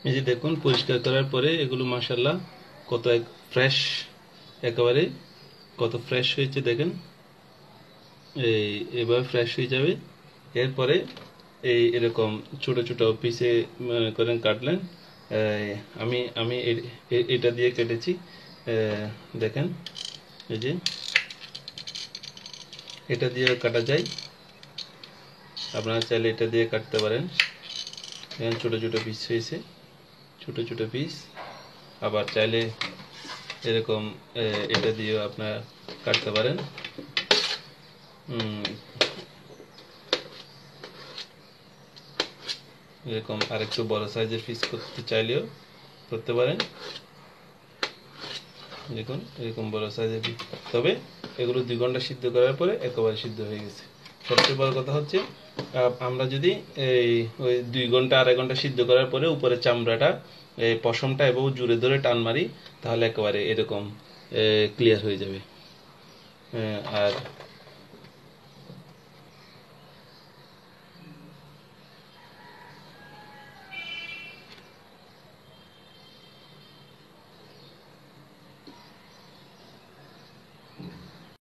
এই যে দেখুন পরিষ্কার করার পরে এগুলো মাশাআল্লাহ কত ফ্রেশ, একেবারে কত ফ্রেশ হয়েছে দেখেন। এভাবে ফ্রেশ হয়ে যাবে। এরপরে এরকম ছোট ছোট পিসে মনে করেন কাটলেন। আমি আমি এটা দিয়ে কেটেছি। দেখেন এই যে এটা দিয়ে কাটা যায়, আপনারা চাইলে এটা দিয়ে কাটতে পারেন। এখানে ছোট ছোট পিস হয়েছে, ছোট ছোট পিস। আবার চাইলে এরকম এটা দিয়েও আপনারা কাটতে পারেন। এরকম আরেকটু বড় সাইজের পিস করতে চাইলেও করতে পারেন। দেখুন এরকম বড় সাইজের পিস। তবে এগুলো 2 ঘন্টা সিদ্ধ করার পরে একেবারে সিদ্ধ হয়ে গেছে। সবচেয়ে বড় কথা হচ্ছে আমরা যদি ওই 2 ঘন্টা 2.5 ঘন্টা সিদ্ধ করার পরে উপরে চামড়াটা, পশমটা এবং জুড়ে ধরে টান মারি, তাহলে একেবারে এরকম ক্লিয়ার হয়ে যাবে। আর